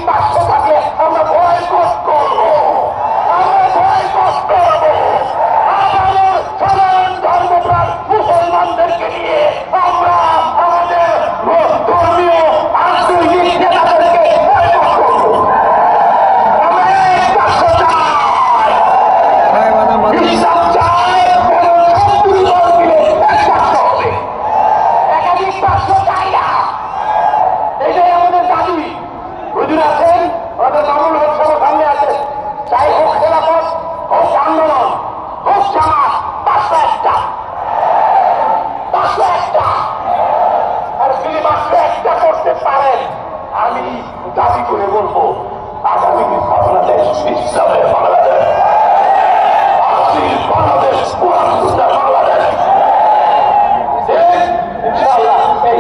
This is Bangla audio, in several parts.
500 থাকলে আমরা বয়কট করবো, আমরা বয়কট করবো। আমাদের সাধারণ ধর্মপ্রাণ মুসলমানদেরকে নিয়ে আমরা আমাদের ধর্মীয় আন্তর্জাতিক নেতাদেরকে বয়কট করবো। আমরা 100 চাই, ইসলাম চাই, এবং সবগুলো দল মিলে 100 হবে, একাধিক 500 চাই না। এটাই আমাদের দাবি। হুজুর আছেন, আমাদের মামুল হক সবার সামনে আছে, চাই হোক খেলাফত, হোক আন্দোলন, হোক জামাত, 501টা, 501টা। আর যদি মাত্র একটা করতে পারেন, আমি দাবি করে বলবো আগামী বাংলাদেশ ইসলামের বাংলাদেশ, আসিল বাংলাদেশ, কোরআন সুন্নাহর বাংলাদেশ। ইনশাআল্লাহ এই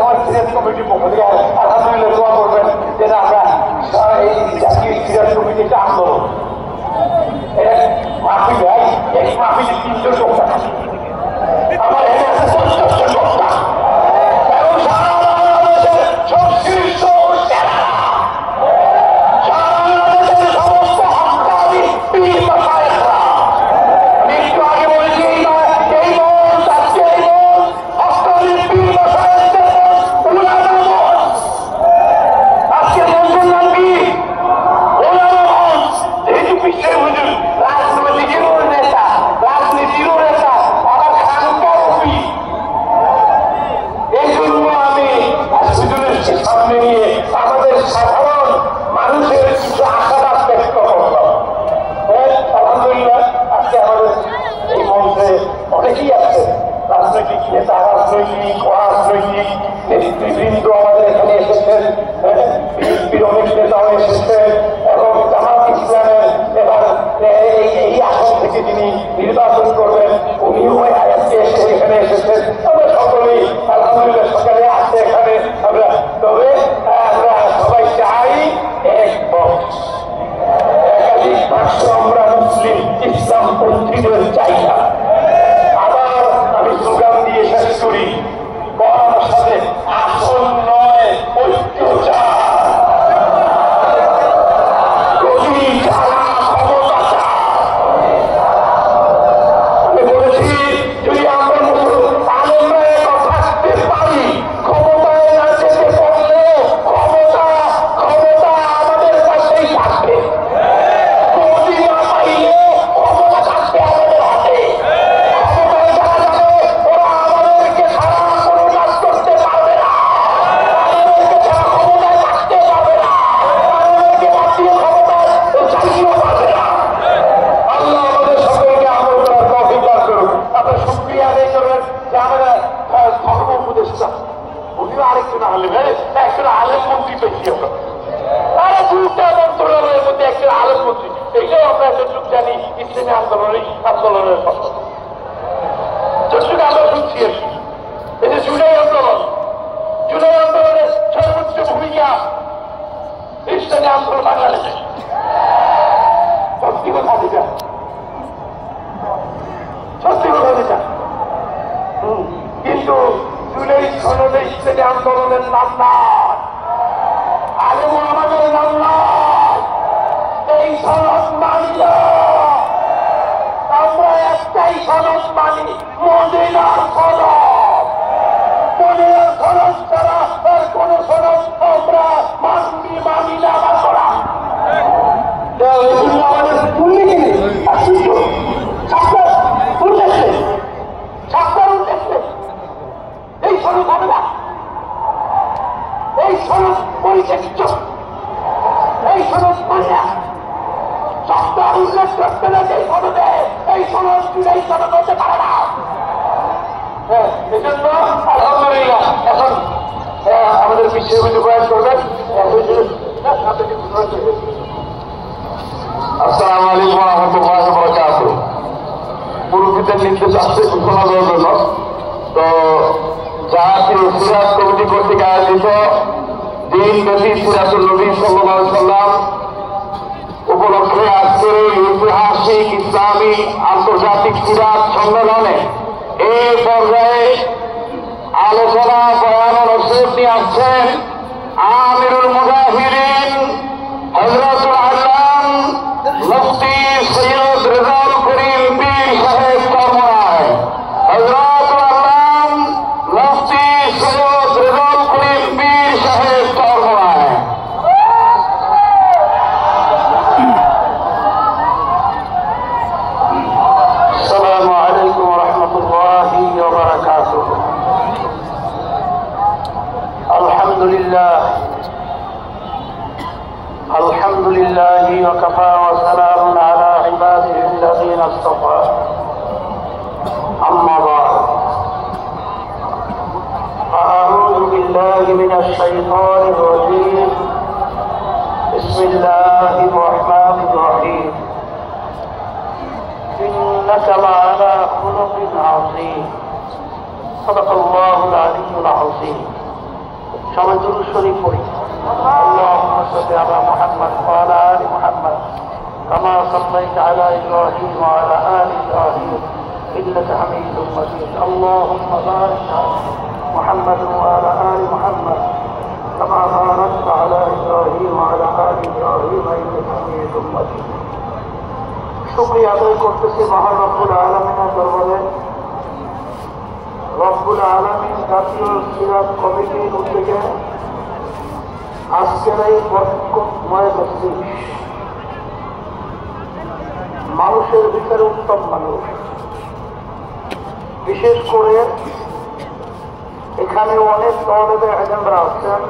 আমার সিরিয়াস কমিটির পক্ষ থেকে আলহামদুলিল্লাহ দোয়া করবেন যেন আমরা এই জাতীয় সিরিয়াস কমিটিটা আন্দোলন মাহফিল হয়, এই মাহফিলে 300 লোক থাকে, আমার এখানে আছে 50 জন লোক থাকে, এবং সারা বাংলাদেশের সব শীর্ষ সেনারা, সারা বাংলাদেশের সমস্ত হক্কানি পীর মাশায়েখরা, আমি একটু আগে বলেছি এই মঞ্চ, আজকে এই মঞ্চ হক্কানি পীর মাশায়েখদের মঞ্চ, উলামা মঞ্চ। আজকে মঞ্চের নাম কি? উলামা মঞ্চ। যেহেতু বিশ্বের হুজুর রাজনীতিরও নেতা, আবার খানকার কবি, এই জন্য আমি হুজুরের সামনে নিয়ে আমাদের সাধারণ মানুষের কিছু আশাবাদ ব্যক্ত করলাম। আলহামদুলিল্লাহ আজকে আমাদের এই মঞ্চে অনেকেই আছে, রাজনৈতিক নেতা, রাজনৈতিক অরাজনৈতিক নেতৃবৃন্দ আমাদের এখানে এসেছেন, বিএনপির অনেক নেতাও এসেছেন, এবং জামাত ইসলামের এবার এই আসন থেকে যিনি নির্বাচন করবেন উনিও আজকে এখানে এসেছেন। আমরা সকলেই আলহামদুলিল্লাহ সকালে আসছে এখানে আমরা, তবে আমরা সবাই চাই এক বক্স, একাধিক বাক্স আমরা মুসলিম ইসলামপন্থীদের চাই না। আবার আমি স্লোগান দিয়ে শেষ করি, বলার সাথে আসন নয় ঐক্য চাই, গদি ছাড়া ক্ষমতা চাই। আমি বলেছি যদি আমরা আলেমরা থাকতে পারি, ক্ষমতায় না যেতে পারলেও ক্ষমতা আমাদের কাছেই থাকবে, গদি না পাইলে ক্ষমতা থাকবে আমাদের হাতে। ক্ষমতায় যারা যাবে ওরা আমাদেরকে ছাড়া কোনো কাজ করতে পারবে না, আমাদেরকে ছাড়া ক্ষমতায় থাকতে পারবে না, আমাদেরকে জাতীয় ক্ষমতায় চাইতেও পারবে না। আল্লাহ আমাদের সকলকে আমল করার তৌফিক দান করুন। আপনার শুকরিয়া আদায় করবেন যে আমরা ধর্ম উপদেষ্টা, উনিও আরেকজন আলেম, একজন আলেম মন্ত্রী পেয়েছি আমরা, আরে 2টা মন্ত্রণালয়ের মধ্যে একজন আলেম মন্ত্রী, এইটাও আমরা যতটুকু জানি ইসলামী আন্দোলনের ফসল, যতটুকু আমরা শুনছি আর কি। এই যে জুলাই আন্দোলনের সর্বোচ্চ ভূমিকা ইসলামী আন্দোলন বাংলাদেশে, সত্যি কথা যেটা, সত্যি কথা যেটা। কিন্তু জুলাই সনদে ইসলামী আন্দোলনের নাম নয়, আলেম আমাদের নাম নয়। এই সনদ মানল, আমরা একটাই সনদ মানি, মদিনার সনদ। মদিনার সনদ ছাড়া আর কোন সনদ আমরা মানি না বা করা আমাদের উল্লেখে নেই। এই সনদ হবে না, এই সনদ পরিচালিত, এই সনদ মানে না, সপ্তাহ উল্লেখ করতে না যে সনদে, এই সনদ জুলাই সনদ হতে পারে না। এই জন্য আলহামদুলিল্লাহ এখন আমাদের বিশ্বের মধ্যে প্রয়াস করবেন। আসসালামু আলাইকুম ওয়া রাহমাতুল্লাহি ওয়া বারাকাতুহু। মুরব্বিদের নির্দেশ আসছে ঘোষণা দেওয়ার জন্য, তো জাতীয় সিরাত কমিটি কর্তৃক আয়োজিত দিনব্যাপী সিরাতুল নবী সাল্লাল্লাহু আলাইহি ওয়াসাল্লাম উপলক্ষে আজকের এই ঐতিহাসিক ইসলামী আন্তর্জাতিক সিরাত সম্মেলনে এই পর্যায়ে আলোচনা বয়ান ও নসিহত নিয়ে আসছেন আমিরুল মুজাহিদিন الشيطان الرجيم بسم الله الرحمن الرحيم إنك لعلى خلق عظيم صدق الله العلي العظيم সবাই দুরূদ শরীফ পড়ি اللهم صل على محمد وعلى آل محمد كما صليت على إبراهيم وعلى آل إبراهيم إنك حميد مجيد اللهم بارك على محمد وعلى آل محمد كما باركت على إبراهيم وعلى آل إبراهيم إنك حميد مجيد শুকরিয়া আদায় করতেছি মহান রব্বুল আলামিনের দরবারে। রব্বুল আলামিন জাতীয় সিরাত কমিটির উদ্যোগে আজকের এই বরকতময় মজলিস, মানুষের ভিতরে উত্তম মানুষ, বিশেষ করে এখানে অনেক তওয়ালেবে ইলমরা আছেন,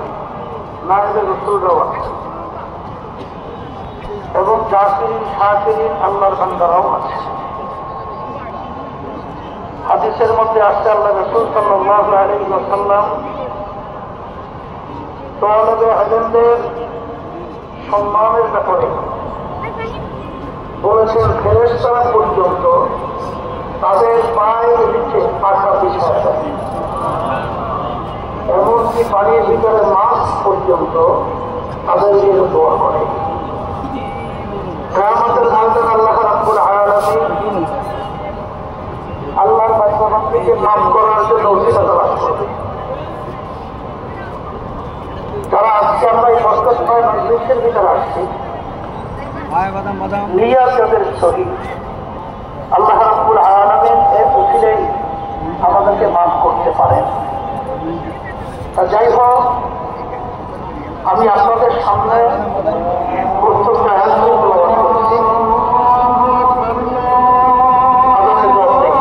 নায়েবে রাসূলরাও আছেন এবং জাকিরিন শাকিরিন আল্লাহর বান্দারাও আছে। হাদিসের মধ্যে আসছে আল্লাহ রাসূল সাল্লাল্লাহু আলাইহি ওয়াসাল্লাম তওয়ালেবে ইলমদের সম্মানের ব্যাপারে বলেছেন, ফেরেশতারা পর্যন্ত তাদের পায়ের নিচে পাখা বিছায় দেয়, এমনকি পানির ভিতরে মাছ পর্যন্ত তাদের নিয়ে দোয়া করে। কিয়ামতের ময়দানে আল্লাহ রাব্বুল আলামিন আল্লাহর বান্দাকে মাফ করার জন্য ওসিলা তালাশ করবে। যারা আজকে আমরা এই বরকতময় মজলিসের ভিতরে আসছি, নিয়ত যাদের সহিহ, আল্লাহ রাব্বুল আলামিন এর ওসিলায় আমাদেরকে মাফ করতে পারেন। যাই হোক, আমি আপনাদের সামনে প্রথম আয়াতটি তেলাওয়াত করছি। আদানের জবাব নেই।